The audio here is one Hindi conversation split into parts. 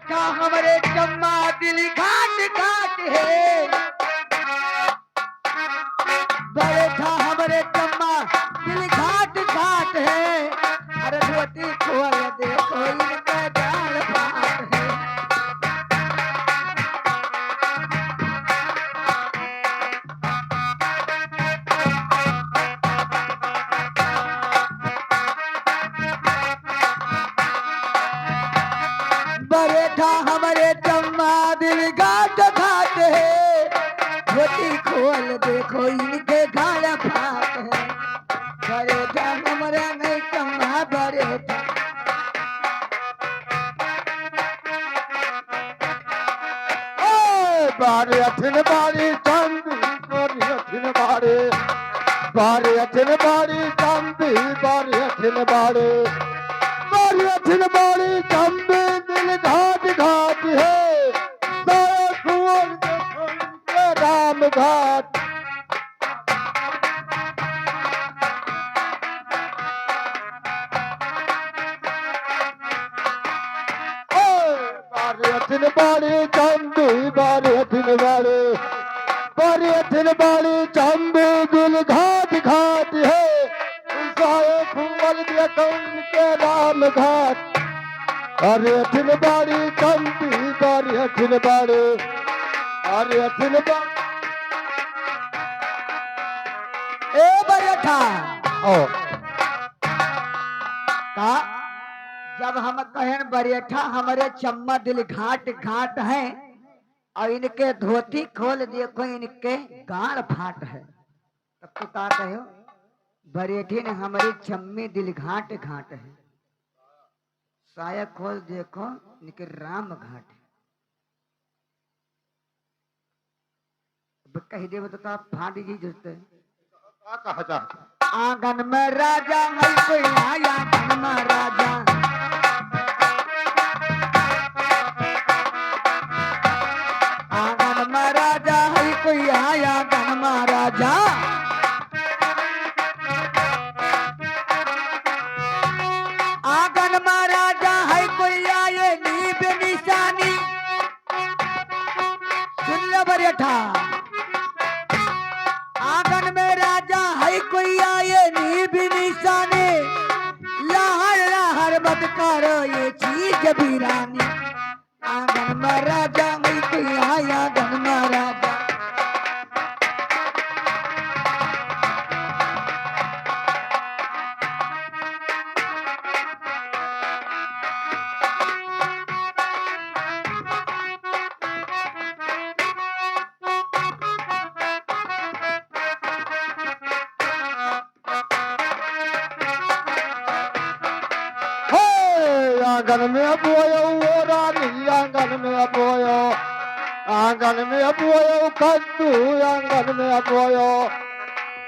बरेठा हमरे चम्मा दिल घाट घाट है। बरेठा हमरे चम्मा दिल घाट घाट है। अरे धोती खोल देखो इनका जाल पाट है। बरेठा हमरे चम्मा दिल घाट घाट है। धोती खोल देखो इनके घाट फाट है। बरेठा हमरे नहीं चम्मा बरेठा। बारे अठिन बारी चांदी बारी अठिन बारे बारे अठिन बारी चांदी बारी अठिन बारे बारी अठिन बारी चांदी दिल घाट घाट है। साया कुंवर देखो इनके राम घाट। बारे अठिन बारी चांदी बारे अठिन बारे बारे अठिन बारी चांदी दिल घाट घाट है। साये कुंवर देखो इनके राम घाट। अरे अठिन बारी चांदी बारी अठिन बारे अरे अठिन बारी ए बरेठा ओ का जब हम कहें बरेठा हमारे चम्मा दिल घाट घाट है और इनके धोती खोल देखो इनके गाल फाट है, तब तो का कहो बरेठी ने हमारी चम्मी दिल घाट घाट है। साया खोल देखो इनके राम घाट है। अब कह दे तो आप फाट जी जुटते क्या कहा चाहता? आंगन में राजा है कोई आया आंगन में राजा। आंगन में राजा है कोई आया आंगन में राजा। आंगन में राजा है कोई आए नीब निशानी। सुन लो बरेठा आंगन में राजा है कोई आए नीब निशानी। लहर लहर मत करो ये चीज वीरानी। आंगन में राजा है कोई आया आंगन में राजा। आंगन में बोयो वो रानी आंगन में बोयो आंगन में बोयो कद्दू आंगन में बोयो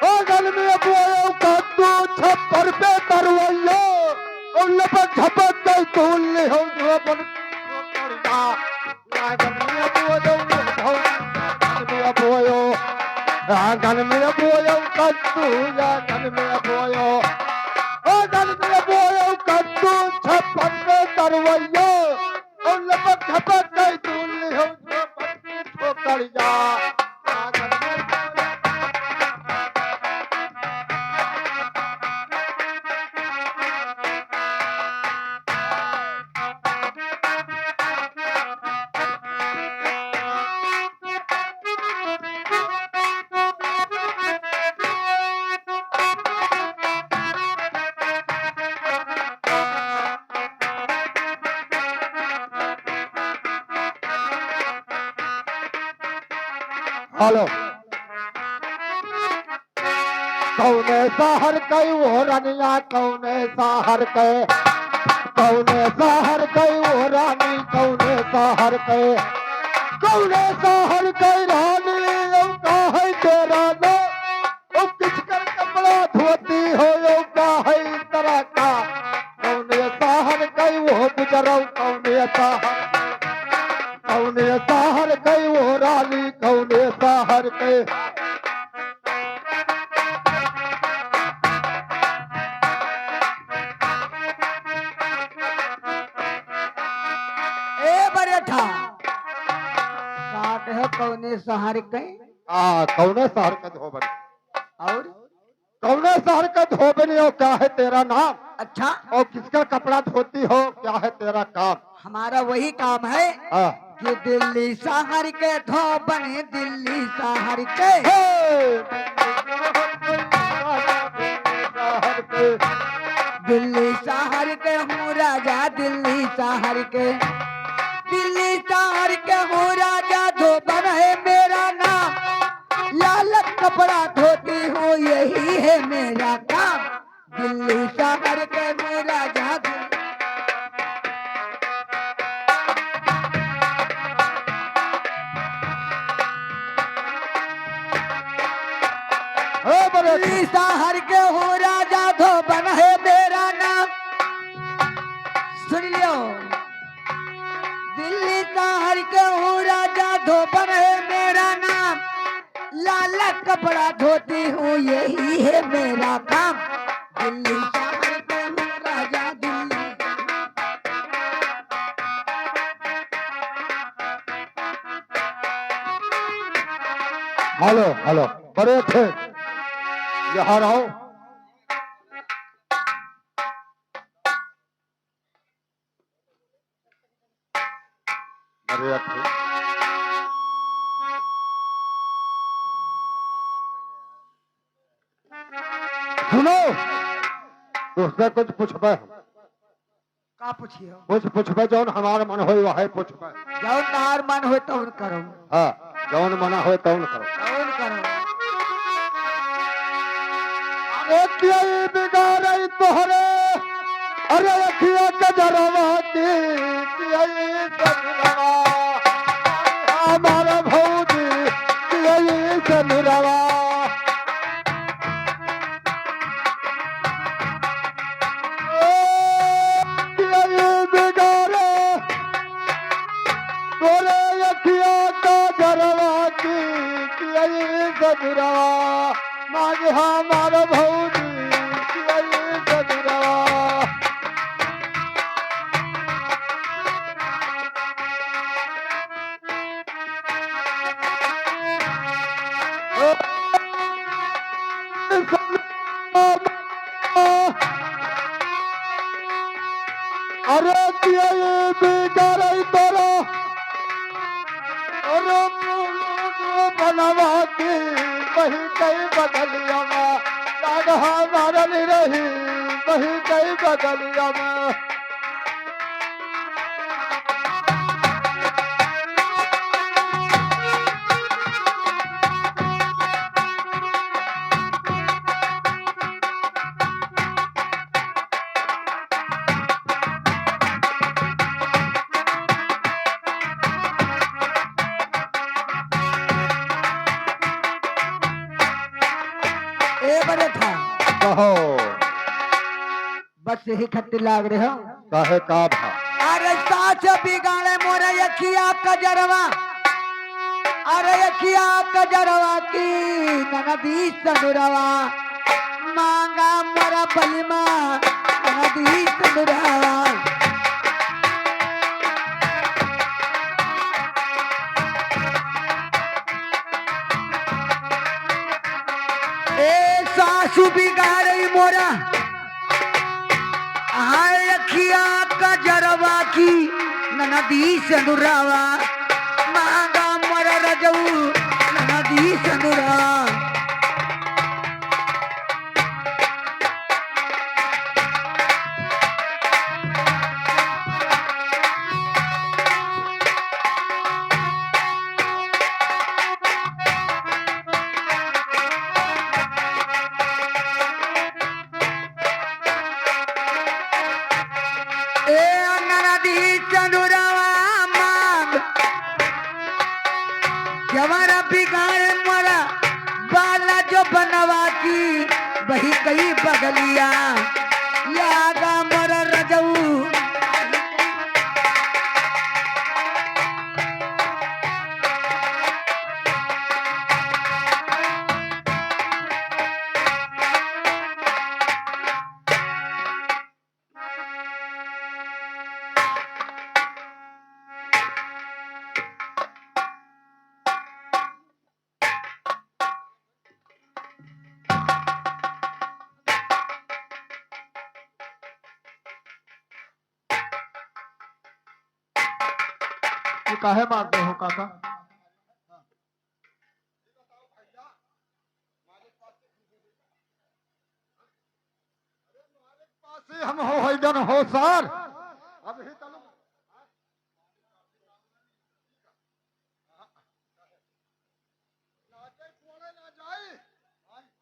आंगन में बोयो कद्दू छप्पर पे तरवैयो और लपक झपक गई तूल हो जो बन आंगन में बोयो आंगन में बोयो कद्दू आंगन में बोयो आंगन में बोयो कद्दू छप्पर पे तरवैयो और लपक झपक गई तूल हो जो बन ठोकर जा। आंगन में हेलो कौने शहर कई वो रनिया कौने शहर के कौने शहर कई वो रानी कौने शहर के कौने शहर कई रानी का है तेरा नो ओ किस कर कपड़ा धोती हो यो का है तरह का कौने शहर कई वो गुजरो कौने शहर कई वो रानी कौने शहर के ए बरे था काट है कौने शहर के कौने शहर का धोबन? और कौने शहर का धोबनी हो? क्या है तेरा नाम? अच्छा और किसका कपड़ा धोती हो? क्या है तेरा काम? हमारा वही काम है हाँ। कि दिल्ली शहर के धोबन दिल्ली शहर के दिल्ली शहर के हूँ राजा दिल्ली शहर के दिल्ली शहर के हूँ राजा धोबन है मेरा नाम लाल कपड़ा धोती हूँ यही है मेरा काम दिल्ली शहर के हूँ राजा दिल्ली शहर के हूँ राजा धोबन है मेरा नाम सुन लियो दिल्ली शहर के हूँ राजा धोबन है मेरा नाम लाल कपड़ा धोती हूँ यही है मेरा काम दिल्ली शहर के हूँ राजा दिल्ली हेलो हेलो, बड़े थे, यहाँ आओ। बड़े थे। सुनो, तुझसे कुछ पूछबे हम। का पूछियो कुछ पूछबे जौन हमार मन होई वही पूछबे। जौन तार मन हो तो करो हाँ, जौन मना होई तौन करो। कौन करो अरे क्या ये बिगाड़ई तोहरे, अरे अखिया के जरवा की, क्या ये सनरवा, हमारा भौजी, क्या ये सनरवा। क्या ये बिगाड़े, तोरे अखिया का जरवा की, क्या ये सनरवा, मांगे हमारा भौजी, क्या ये सनरवा। अरे ये बिगाड़ई तोरा, अरे बनवा की वही कई बदलिया में राधा मारल रही, वही कई बदलिया में। ए बड़े था कहो बस यही खट्टी लाग रहे हो काहे का भा, अरे साच बिगाड़े मोरे अखिया कजरवा अरे अखिया कजरवा की ननदी संदुरवा मांगा मोरा बलिमा ननदी संदुरवा ए सासू बिगाड़े मोरा हाय अखिया कजरवा की ननदी संदुरवा मांगा मोरा रजऊ ननदी संदुरवा ए ननदी चंदुरवा मांग जवारा बिगाड़े मोरा बाला जो बनवा की वही कई बगलिया लागा मोरा रजऊ ये काहे मारते हो काका? हम हो हैदन हो सर। अब ही तलु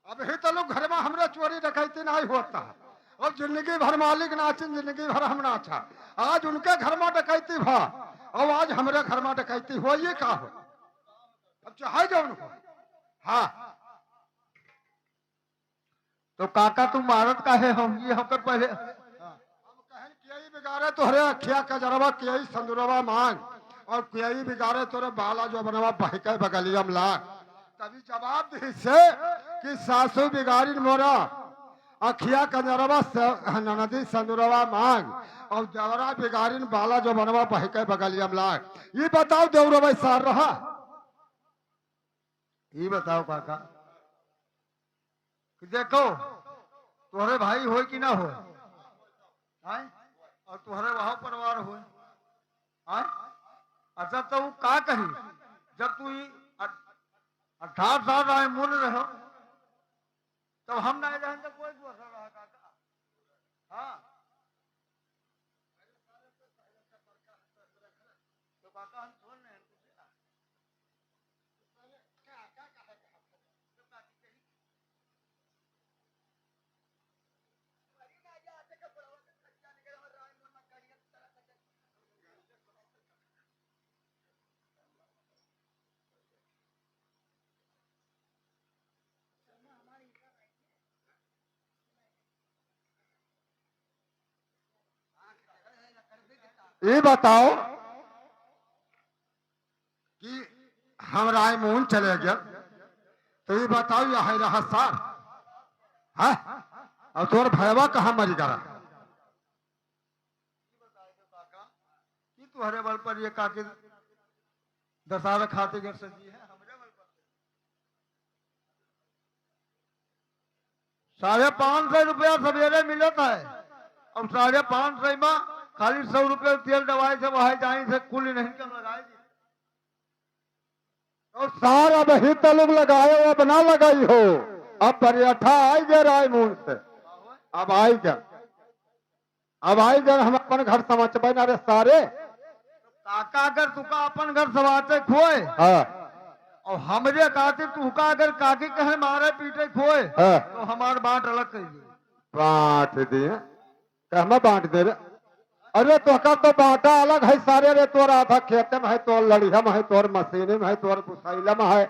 अब ही तलु घर में हमरा चोरी डकैती नहीं होता। अब जिंदगी भर मालिक नाचिन, जिंदगी भर हम नाचा। आज उनके घर में डकैती भा और आज हमारे घर में डकैती हो, ये का हो? अब चाहे जो उनको। हाँ तो काका तुम मारत काहे हो? ये होकर पहले हम कहन कियई बिगाड़े तोहरे अखिया कजरवा, कियई संदुरवा मांग, और कियई बिगाड़े तोरे बाला जो बनवा बहके बगलियम लाग। तभी जवाब दी से कि सासू बिगाड़ी मोरा अखिया कजरवा ननदी संदुरवा मांग, और जवरा बिगाड़ी बाला जो बनवा बहके बगलियम लाग। ये बताओ देवरवा सार रहा? ये बताओ काका कि देखो तुम्हारे भाई हो कि ना हो, और तुम्हारे वहां परिवार हो। अच्छा तो वो का कही जब तू 18 साल रहे मुन रहो तब हम नहीं रहेंगे, कोई दूसरा रहा काका। हाँ तो काका हम सुन रहे हैं। ये बताओ कि हम रायमोहन चले गए तो ये बताओ यह है रहा सार है, और तोर भैया कहाँ मरी गरा? कि तुम्हारे बल पर ये काके दशहरा खाते घर सजी है, हमरे बल पर 550 रुपया सवेरे मिलता है, और 550 में खाली 100 रुपये तेल दवाई से वहां जाए से कुल नहीं कम लगाएगी। तो सारा वही तलुग लगाए हो, अब ना लगाई हो। अब पर्यठा आई गए रायमून से, अब आई गए, अब आई गए हम अपन घर समझबे ना रे सारे। काका अगर तुका अपन घर समाचे खोए, और हमरे खातिर तुका अगर काकी कहे मारे पीटे खोए, तो हमार बांट अलग कर दिए। बांट दिए कहमा बांट दे रे? अरे तो बांटा अलग है सारे रे। तोर आधा खेत में है, तोर लड़िया में है, तोर मशीनी में है, तोर बुसैला में है,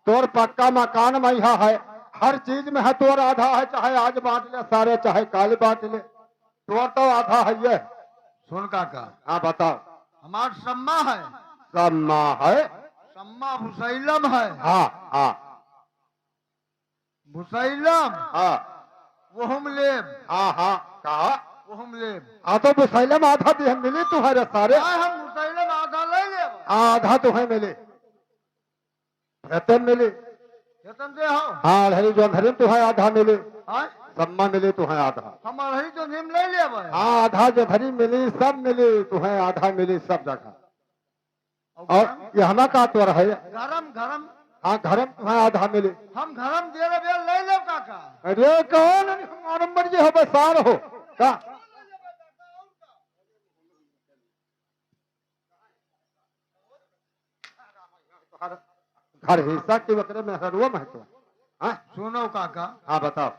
तोर पक्का मकान में है, हर चीज में है तोर आधा है। चाहे आज बांट ले सारे, चाहे काल बांट ले, तोर तो आधा है ये। सुन काका। हाँ बताओ। हमार सम्मा है। सम्मा है? सम्मा भुसैलम है। हाँ हाँ भुसैलम। हाँ वो हम लेब। हाँ हाँ कहा वो हम लेब। हाँ तो भुसैलम आधा भी हम मिली तुम्हारे सारे। हम भुसैलम आधा ले लेब। आधा तुम्हें मिले, वेतन मिले, वेतन दे हो। हाँ हरी जो धरी तुम्हें आधा मिले, सम्मा मिले तुम्हें आधा। हमारी जो निम ले लेब। हाँ आधा जो धरी मिली सब मिली तुम्हें, आधा मिली सब जगह। और ये हमारा का तोर है गरम गरम। हाँ गरम तुम्हें आधा मिले। हम गरम दे रहे ले ले काका। अरे कौन हमारा मर्जी हो बसार हो का? घर हिस्सा के बकरे में हरुआ में तो। हाँ सुनो काका। हाँ बताओ।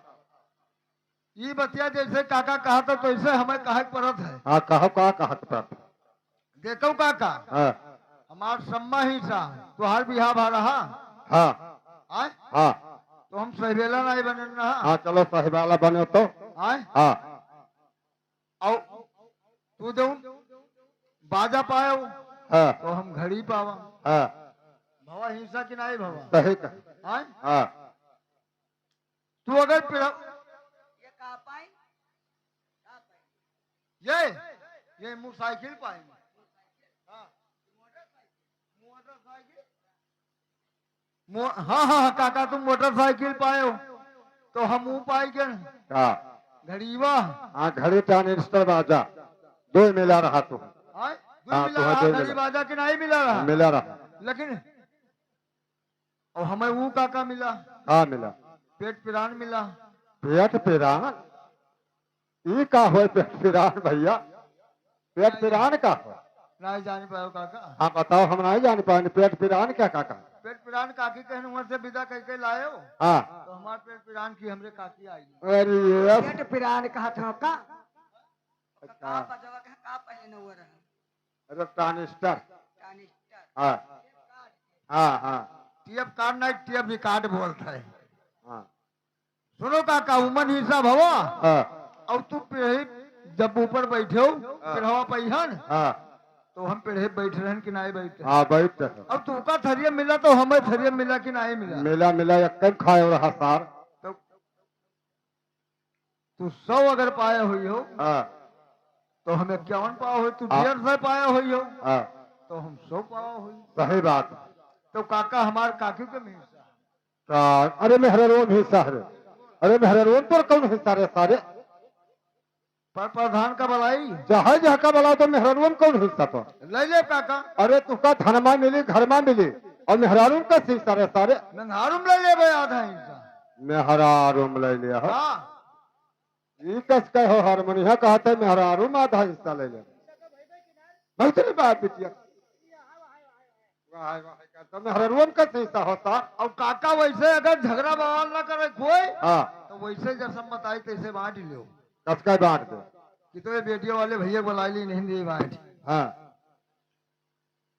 ये बतिया जैसे काका कहा था तो ऐसे हमें कहा पड़त है। हाँ कहो का कहा पड़त? देखो काका। हाँ हमार सम्मा ही सा तुहार बिहार भा रहा। हाँ हाँ तो हम सहेबेला नहीं बने रहा। हाँ चलो सहेबाला बने तो। हाँ और तू दो बाजा पायो। हाँ तो हम घड़ी पावा। हाँ भवा हिंसा की नहीं भवा। सही कहा। हाँ तू अगर ये कहा पाई ये मोटरसाइकिल पाएंगे। हाँ हाँ काका तुम मोटरसाइकिल पाए हो तो हम वो पाएंगे। घड़ीवा। हाँ घड़ी टाने बाजा दो मिला रहा तो। हाँ, मिला तुम्हें रहा जो धरी मिला। बाजा कि नहीं मिला रहा मिला रहा। लेकिन और हमें वो काका मिला हाँ मिला। पेट पिरान मिला पेट पिरान ये का हो? पेट पिरान भैया, पेट पिरान का हो? नहीं जान पायो काका हाँ बताओ, हम नहीं जान पाएंगे पेट पिरान क्या काका? पेट पिरान काकी कहने वहां से विदा करके लाए हो हाँ। तो हमारे पेट पिरान की हमरे काकी आई अरे पेट पिरान कहा था का अच्छा। का पजवा का पहले न हुआ रहा अरे ट्रांजिस्टर। कानिस्टर हाँ हाँ हाँ टीएफ कार्ड नहीं टीएफ रिकॉर्ड बोलता है हाँ सुनो काका उमन हिसाब हवा हाँ अब तू पीढ़ी जब ऊपर बैठे हो पिढ़वा पहिहन हाँ तो हम पीढ़े बैठ रहे हैं कि नहीं बैठे हाँ बैठ रहे। अब तू का थरिया मिला तो हमें थरिया मिला कि नहीं मिला मिला मिला एक खाए रहा सार। तो तू 100 अगर पाया हुई हो हाँ तो हम 51 पाया हुई तू हाँ। 150 पाया हुई हो हाँ तो हम 100 पाया हुई सही बात। तो काका हमारे काकी के में हिस्सा अरे मेहररोन हिस्सा है। अरे मेहररोन पर कौन हिस्सा रे सारे? पर प्रधान का बलाई जहाँ जहाँ का बोला तो मेहररोन कौन हिस्सा तो? ले ले काका अरे तुका धनमा मिली घर में मिली और मेहरारून का हिस्सा रे सारे? नंगारुम ले ले भाई आधा हिस्सा मेहरारून ले लिया हो। हाँ ये कस का हो हारमोनिया कहते मेहरारून आधा हिस्सा ले ले भाई तेरी बात बिटिया। वाह वाह तो मेहरारून का हिस्सा होता। और काका वैसे अगर झगड़ा बवाल ना करे कोई हाँ तो वैसे जब सम्मत आई तैसे बांट ही लो कस का बांट दे। कि तो ये बेटियों वाले भैया बुला ली नहीं दी बांट हाँ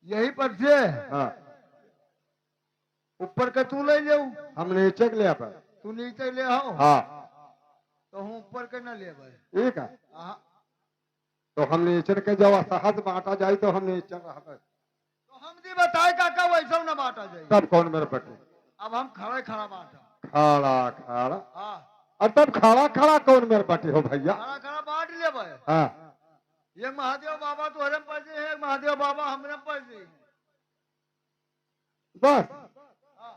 यही पर से हाँ ऊपर के तू ले जाऊ हम नीचे के लिया पर। तू नीचे ले आओ हाँ तो हम ऊपर के न ले भाई ठीक है। हाँ तो हम नीचे के जब सहज बांटा जाए तो हम नीचे रह तो हम दी बताए काका वैसा न बांटा जाए तब कौन मेरे पटे? अब हम खड़े खड़ा बांटा खड़ा खड़ा हाँ और तब खड़ा खड़ा कौन मेरे पटे हो भैया? खड़ा खड़ा बांट ले भाई हाँ ये महादेव बाबा तो हरम पर से है महादेव बाबा हमरे पर से है। बस हाँ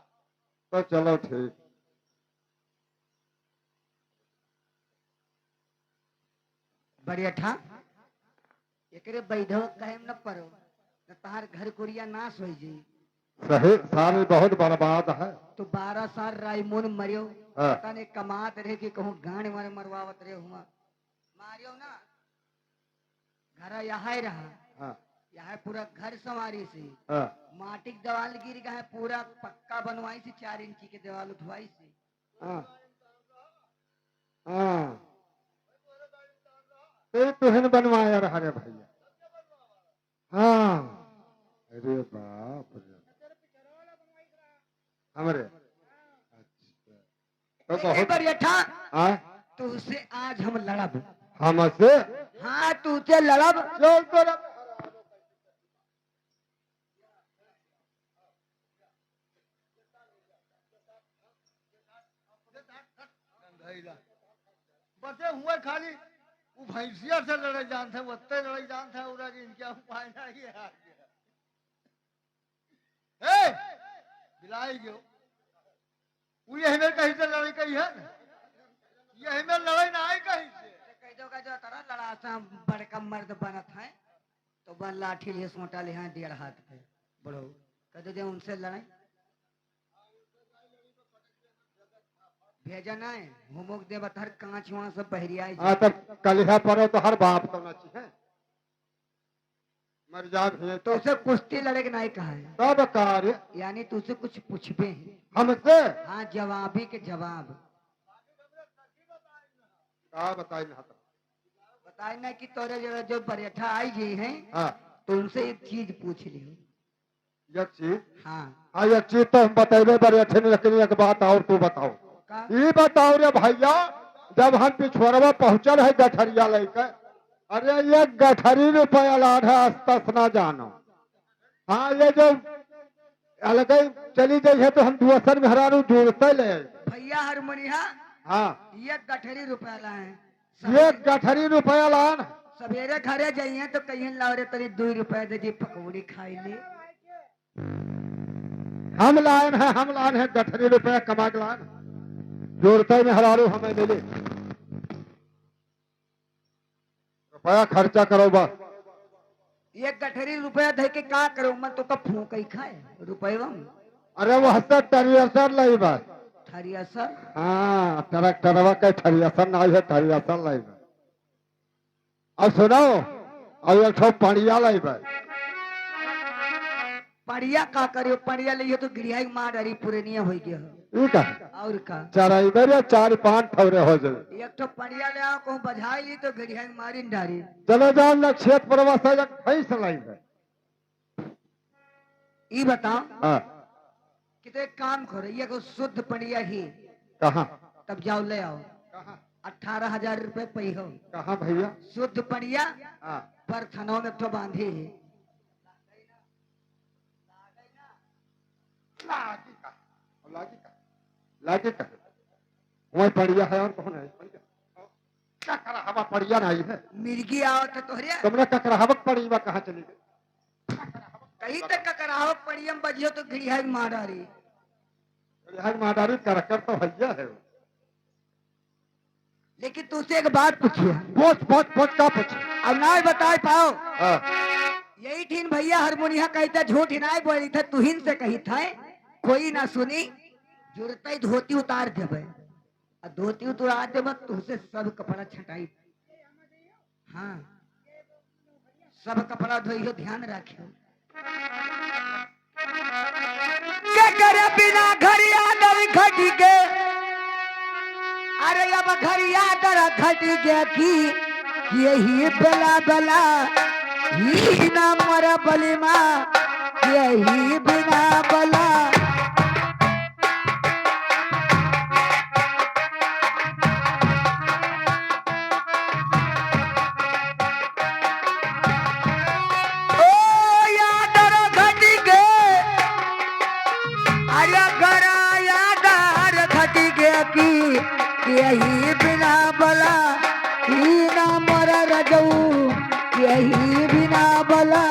तो चलो ठीक। बढ़िया था एकरे बैठो कहे न परो न तहार घर कुरिया नाश हो जी सही सारे बहुत बर्बाद है। तो 12 साल रायमोन मरियो हाँ। पता नहीं कमात रहे कि कहूँ गाड़ मारे मरवावत रहे हुआ मारियो ना घर यहाँ रहा हाँ यहाँ पूरा घर संवारी से हाँ माटी के दीवाल गिर गया है पूरा पक्का बनवाई से 4 इंची के दीवाल उठवाई से हाँ हाँ तो तुहन बनवाया रहा रे भैया। हाँ अरे बाप रे हमरे अच्छा तो बहुत बढ़िया था हाँ तुझसे आज हम लड़ब हमसे हाँ तुझसे लड़ब चल तो बचे हुए खाली वो भैंसिया से लड़े जान थे वत्ते लड़े जान थे उड़ा कि इनके उपाय नहीं है ए बिलाई गयो वो यही में कहीं से लड़ाई कही है ना यही में लड़ाई ना आई कहीं से कह दो का जो तारा लड़ा सा बड़का मर्द बनत है तो बन लाठी ले सोटा ले हाथ 1.5 हाथ पे बड़ो कह दो उनसे लड़ाई भेजा ना है होमोक दे बतर कांच वहां सब बहरिया हाँ तब कलिहा पड़ो तो हर बाप को नची है मर जा भी तो उसे कुश्ती लड़े के नहीं कहा है तब कार्य यानी तुझसे कुछ पूछबे हैं हमसे हाँ जवाबी के जवाब का बताई ना बताए ना कि तोरे जो बरेठा आई जी हैं हाँ तो उनसे एक चीज पूछ लियो एक चीज हाँ हाँ एक चीज तो हम बतेबे बड़े अच्छे नहीं लेकिन एक बात और तू बताओ का ये बताओ रे भैया जब हम पिछोरवा पहुंचल है गठरिया लेकर अरे ये गठरी रुपया लाढ़ अस्तस ना जानो। हाँ ये जो अलग चली गई है तो हम दूसर मेहरारू जोड़ते ले भैया हारमोनिया हाँ ये गठरी रुपया लाए ये गठरी रुपया लान सवेरे घरे जाइए तो कहीं लाओ तरी 2 रुपए दे दी पकौड़ी खाई ले हम लान है गठरी रुपया कमा के लान जोड़ते मेहरारू हमें मिले रुपया खर्चा करो बस एक गठरी रुपया दे के का करो मन तो का फूक ही खाए रुपया अरे वो हंसता टरियसर लाई बा। थरियासर हाँ ट्रैक्टरवा के टरियसर ना है टरियसर लाई बा। अब सुनो अब एक ठो पड़िया लाई बा। पड़िया का करियो पड़िया लिए तो गिरिया मार डारी पूरे नहीं हो गया ई का और का चराई बेरे 4-5 ठौरे हो जाए। एक तो पड़िया ले आओ कहूँ बजाई ली तो गिरिया मारी न डारी चलो जाओ ना क्षेत्र प्रवास है भैंस लाई बा। ये बताओ हाँ कि तो एक काम करो ये को शुद्ध पड़िया ही कहाँ तब जाओ ले आओ कहाँ 18,000 रुपए पई हो कहाँ भैया। शुद्ध पड़िया हाँ पर थनों में तो बांधी है लागी का लागी का लागी का वही पड़िया है और कौन है क्या करा हवा पड़िया नहीं है। मिर्गी आओ तो तोहरे तुमने ककराहवक पड़िया कहाँ चली गई। कहीं तक का कराहो पड़ियम बजियो तो गिरिया मार डारी यहाँ मादारी करकर तो भैया है। लेकिन तुझसे एक बात पूछिए पोच का पूछ। अब ना बता पाओ हाँ यही ठीन भैया हारमोनिया कहता झूठ ही ना बोली था तुहिन से कही था कोई ना सुनी जुड़ते धोती उतार देवे और धोती उतार देवे तुझसे सब कपड़ा छटाई हाँ सब कपड़ा धोइयो ध्यान रखियो क्या करे बिना घरिया दर घटी के अरे अब घरिया दर घट गया की यही बेला बेला ही ना मर बलिमा यही बिना बला ओ यादर घटी गे अरे घरा यादर घटी गे की यही बिना बला ही ना मर रजऊ यही बिना बला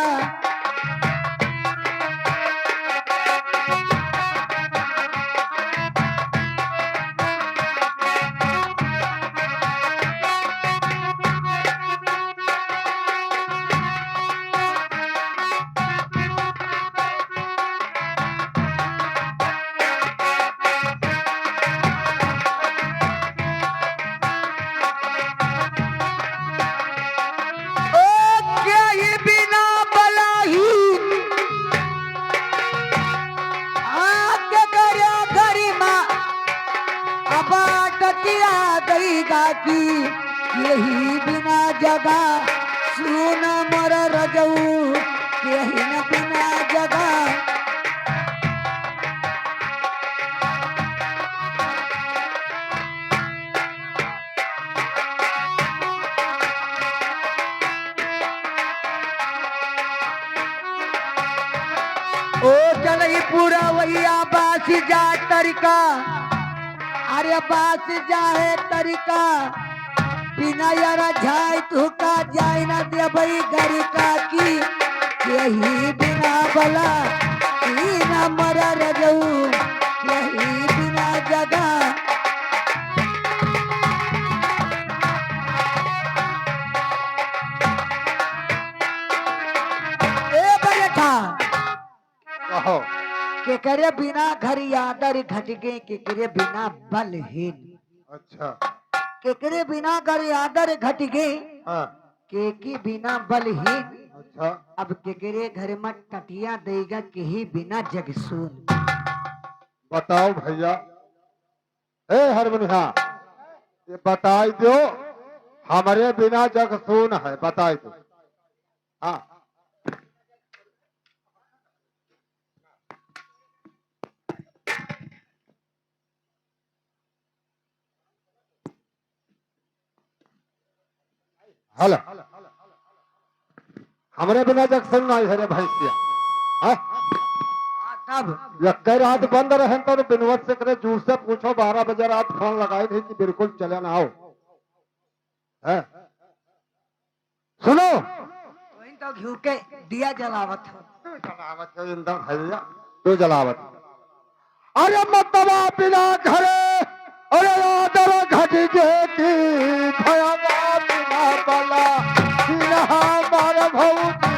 ओ क्या ये बिना बला ही आके करे गरिमा अबाटतिया गईगा की यही बिना जगह सुन मर रजऊ यही न बिना जगह ओ चलई पूरा वैया बास जा तरीका अरे बास जाए तरीका बिना यारा जाए तू का जाए ना दे भाई घर का की यही बिना बला ही ना मरा रजऊ यही बिना जगह ए बैठा कहो के करे बिना घर यादर घट गए के करे बिना बलहीन अच्छा के करे बिना घर यादर घट गए हाँ के की बिना बलहीन अच्छा अब के करे घर में टटिया देगा के ही बिना जगसून बताओ भैया हे हरमुनिया ये बताई दो हमारे बिना जग सुन है बताई दो। हाँ हल हमारे बिना जग सुन नहीं है रे भैंसिया। हाँ तब यक्के रात बंद रहे तो बिनवत से करे जूस से पूछो 12 बजे रात फोन लगाई थी कि बिल्कुल चले ना आओ है। सुनो वहीं तो घिउ के दिया जलावत हो जलावत है इंदर भैया तू जलावत अरे मतवा बिना घरे अरे आदर घट जे की भयवा बिना बला बिना मार भौजी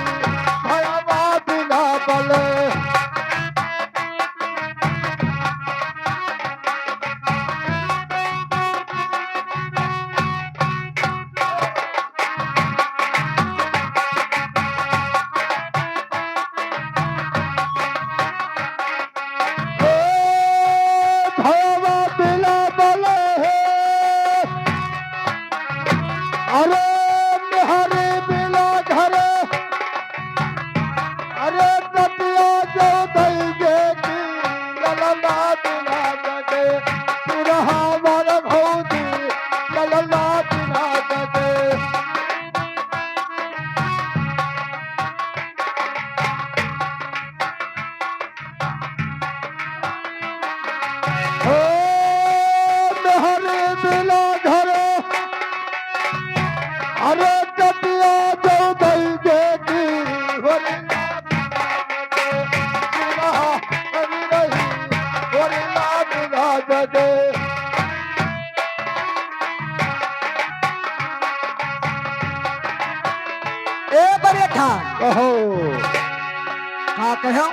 हाँ कहो।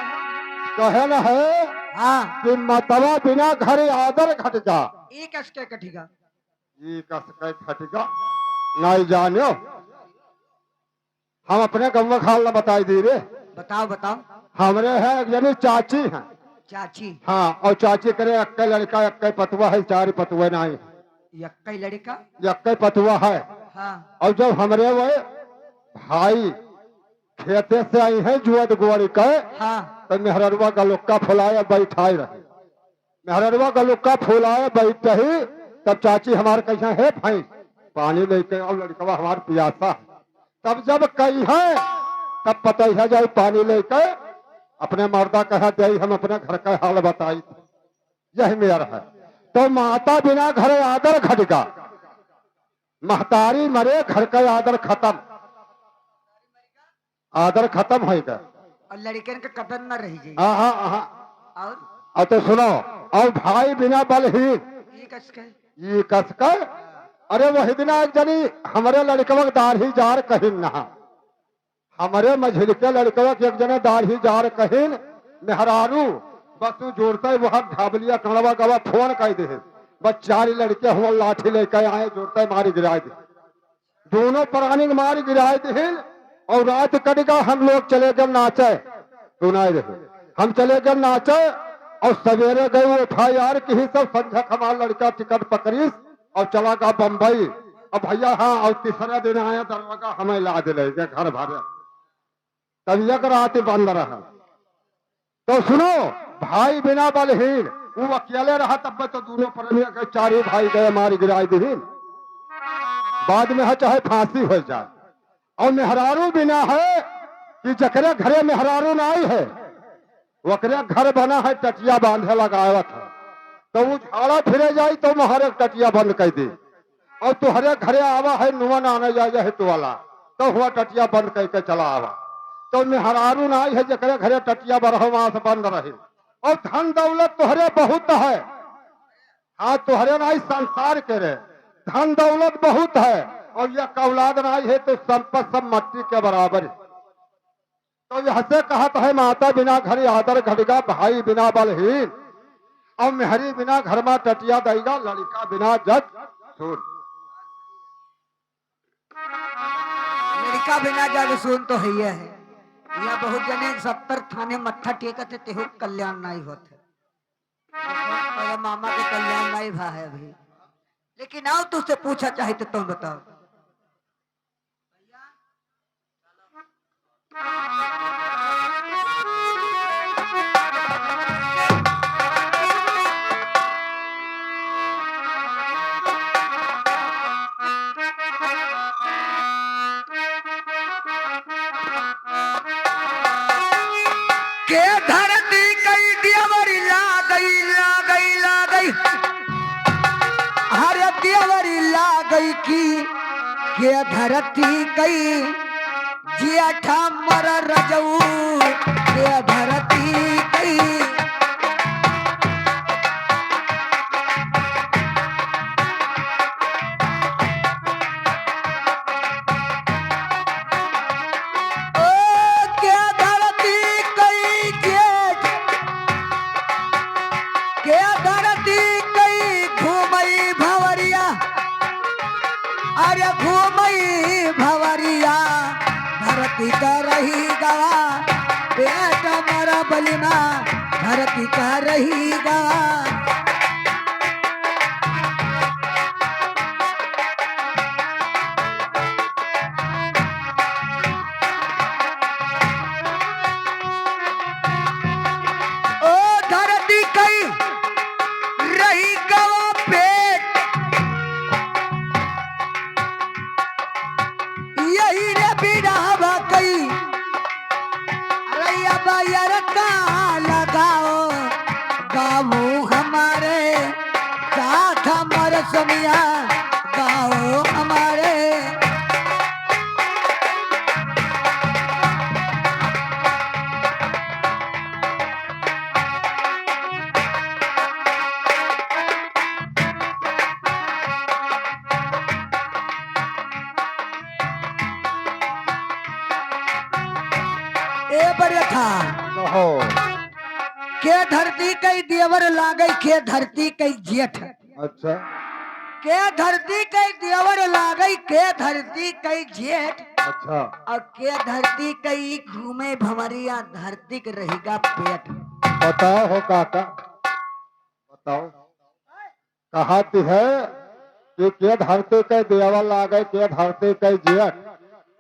कहे न है हाँ कि मतवा बिना घर आदर घट जा। ये कसके कठिगा। ये कस के खटका नहीं जानो। हम अपने गम खाल न बताई दी रे। बताओ बताओ। हमरे है एक जनी चाची हैं। चाची। हाँ और चाची करे अक्के लड़का अक्के पतुआ है, चार पतुए नहीं। यक्कई लड़का। अक्के पतुआ है। हाँ और जब हमरे वो भाई खेते से आई है जुआद गुआरी के, हाँ तो मेहररुआ गलुक्का फुलाए बैठाए रहे। मेहररुआ गलुक्का फुलाए बैठे ही तब चाची हमारे कैसे है भाई पानी लेके और लड़कवा हमारे पियासा है। तब जब कही है तब पता है जाए पानी लेके अपने मर्दा कहा दे हम अपने घर का हाल बताई। यही मेरा है। तो माता बिना घर आदर घटगा, महतारी मरे घर का आदर खत्म। आदर खत्म होगा और लड़कन का कदर न रही जाए। हाँ और तो सुनो। और भाई बिना बलहीन ये कसके। ये कसकर। अरे वही दिन एक जनी हमारे लड़कवा दाढ़ी जार कहिन नहा। हमारे मझिल के लड़कवा एक जने दाढ़ी जार कहिन मेहरारू बस तू जोड़ते वहां ढाबलिया कड़वा गवा फोन कर दे। बस चार लड़के हुआ लाठी लेकर आए जोड़ते मारी गिराए दे। दोनों प्राणी मारी गिराए दे। और रात कट गया हम लोग चले गए नाचे। तू नहीं रहे हम चले गए नाचे। और सवेरे गए वो FIR की ही सब संझा हमारा लड़का टिकट पकड़ीस और चला गया बम्बई। अब भैया हाँ और तीसरा दिन आया दरवाजा हमें ला दिले घर भरे। तब एक रात बंद रहा। तो सुनो भाई बिना बलहीन वो अकेले रहा तब तो दोनों परनिया के चारे भाई गए मारी गिराई दीन। बाद में है चाहे फांसी हो जाए। और मेहरारू बिना है कि जकरे घरे मेहरारू नहीं है वकरे घर बना है टटिया बांधे लगाया था। तो वो झाड़ा फिरे जाए तो महारे टटिया बंद कर दी। और तुहरे घरे आवा है नुअन आने जाए तो वाला तो हुआ टटिया बंद करके चला आवा। तो मेहरारू नहीं है जकरे घरे टटिया बरहो वहां से बंद रहे। और धन दौलत तुहरे बहुत है। हाँ तुहरे नहीं संसार के रे धन दौलत बहुत है। और यह औलाद नहीं है तो संपत्ति सब मट्टी के बराबर है। तो यह से कहत है माता बिना घर आदर घटगा, भाई बिना बलहीन और मेहरी बिना घर में टटिया देगा, लड़का बिना जग सुन। लड़का बिना जग सुन तो है यह बहुत जने 70 थाने मत्था टेकते तेहो कल्याण नहीं होते। और मामा के कल्याण नहीं भा है अभी। लेकिन आओ तुझसे पूछा चाहे तो तुम बताओ। के धरती कई दियवरी ला गई हर दियवरी ला गई की के धरती कई जिया मर रजऊ के धरती कई। अरे घूमई भवरिया धरती का रही गवा पेट मरा बलिमा धरती का रही गवा। ओ धरती कई रही गवा पेट यही रे बिड़ावा कई रैया बायर का लगाओ गाँव हमारे साथ हमारे सुनिया गाँव हमारे। ए बढ़िया था हो के धरती कई देवर लागे के धरती कई जेठ, अच्छा के धरती कई देवर लागे के धरती कई जेठ, अच्छा और के धरती कई घूमे भंवरिया धरती के रहेगा पेट। बताओ हो काका, बताओ कहाती है कि के धरती के देवल लागे के धरती के जेठ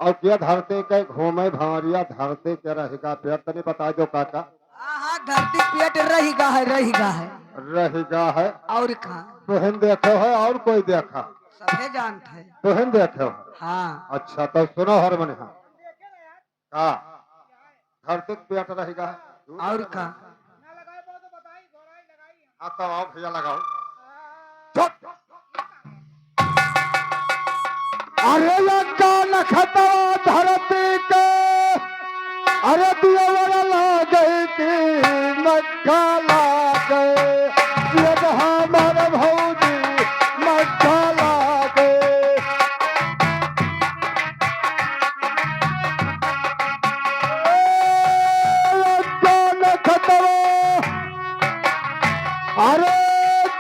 और के धरती के घूमे भंवरिया धरती के रहेगा पेट। तनी बता दो काका। हाँ धरती पेट रहेगा है रहेगा है और कहा तुहन देखो है और कोई देखा सभे जानते है। तुहन देखो है। हाँ अच्छा तो सुनो हरमन का धरती के पेट रहेगा है और कहा हाँ तो आओ भैया लगाओ। अरे लंका नखता धरती के अरे दिया लागे की मक्खा लागे ये हमार भौजी मक्खा लागे। लंका नखता अरे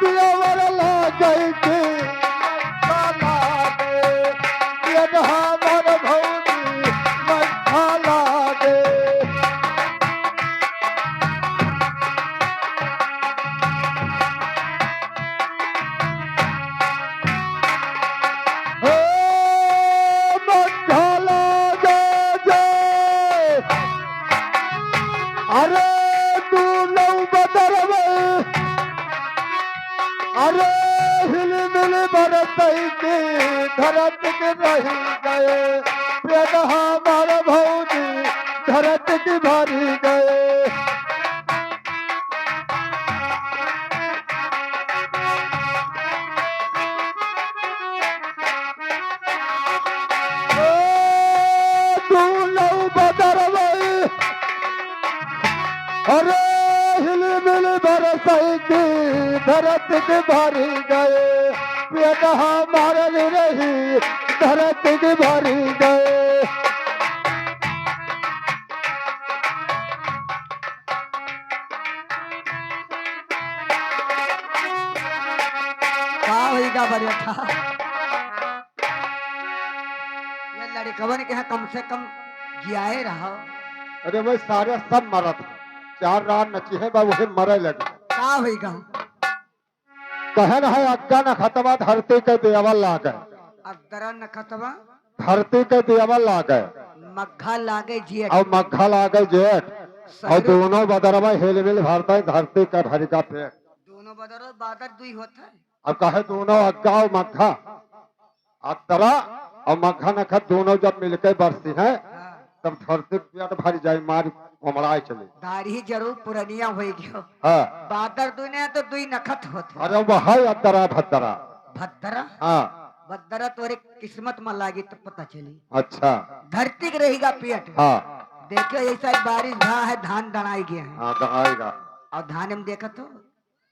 दिया लागे की मक्खा लागे ये हमार भौजी मक्खा लागे। ओ मक्खा लागे जे अरे तू नौ बदरवे अरे हिल मिल बरसई की धरत के रही गए पेट हमार भौजी धरत की भरी गए। ओ तू नौ बदरवई अरे हिल मिल बरसई की धरत के भरी गए पेट हमार रही धरत के भरी गए। का होगा बरिया ये लड़कवन के यहाँ कम से कम जियाए रहा। अरे भाई सारे सब मरत हैं। 4 रात नची है बा वही मरे लगे। का होगा कहन है अज्ञा न खतवा धरती के देवल ला गए अगरा न खतवा धरती के देवल ला गए मग्घा लागे जियट और मक्खा ला गए जेठ और दोनों बदरवा हिल मिल भरता है धरती का भरी का पेट। दोनों बदरो बादर दुई होता है। अब कहे दोनों अज्ञा और मक्खा अतरा और मक्खा नखत दोनों जब मिलकर बरसी है हाँ। तब धरती पेट भर जाए मार उमड़ाए चले। दाढ़ी जरूर पुरनिया हो गयो हाँ बादर दुनिया तो दुई नखत होते अरे वह है अतरा भद्रा। भद्रा हाँ भद्रा तोरे किस्मत में लागी तो पता चली। अच्छा धरती के रहेगा पेट। हाँ देखो ऐसा बारिश भा है धान दनाई गया है हाँ आएगा और धान में देखा तो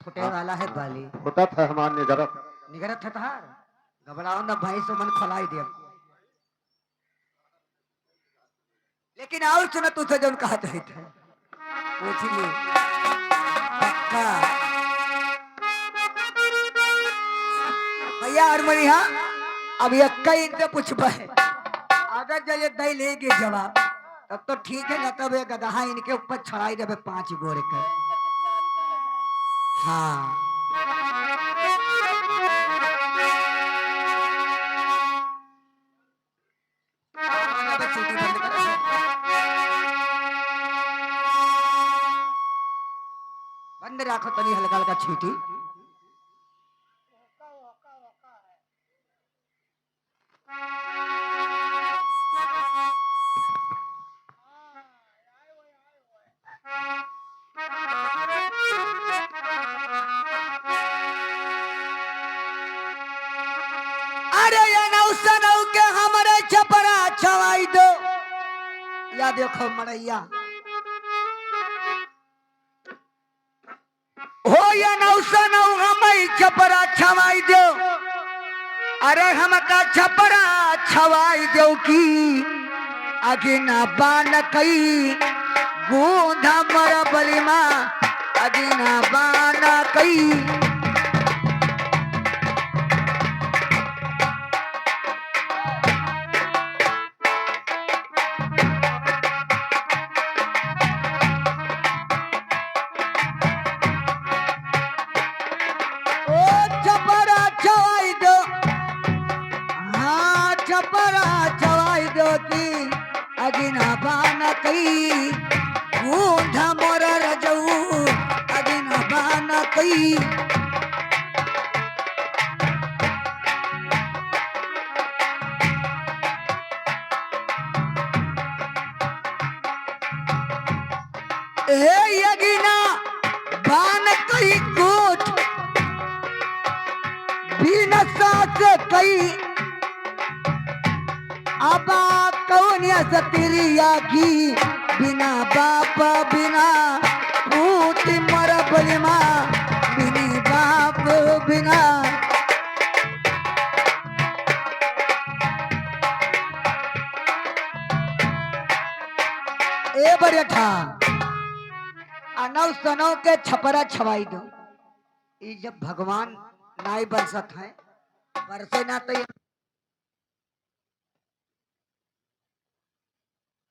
फुटे वाला है बाली फुटत है हमारे निगरत। निगरत है तहार घबराओ न भाई सो मन फलाई दे। लेकिन और सुना तुझे जो कहा थे पूछ ली पक्का भैया हरमनिया अब ये कई इनसे पूछबा है अगर जब ये दई लेगी जवाब तब तो ठीक है न तब ये गदहा इनके ऊपर छड़ाई देवे 5 गोरे के। हाँ अब चीटी बंद करो। बंद राखो तनी हल्का हल्का छीटी। अरे ये नौ के हमारे छपरा छवाई दो या देखो मड़ैया हो या नौ हमें छपरा छवाई दो। अरे हमका छपरा छवाई दो की आगे ना बान कई गोधा मर बलिमा अदिना बाना कई ओ छपरा छवाई दो हाँ छपरा छवाई दो की अदिना बाना कई गोधा मर रजऊ अदिना बाना कई ए यगिना बान कई कोट बिन सास कई अबा कौन सतिरिया की बिना बाप बिना पूत मर बलिमा बिनी बाप बिना ए बरिया अनव सनव के छपरा छवाई दो। ये जब भगवान नाई बरसत है बरसे ना तो ये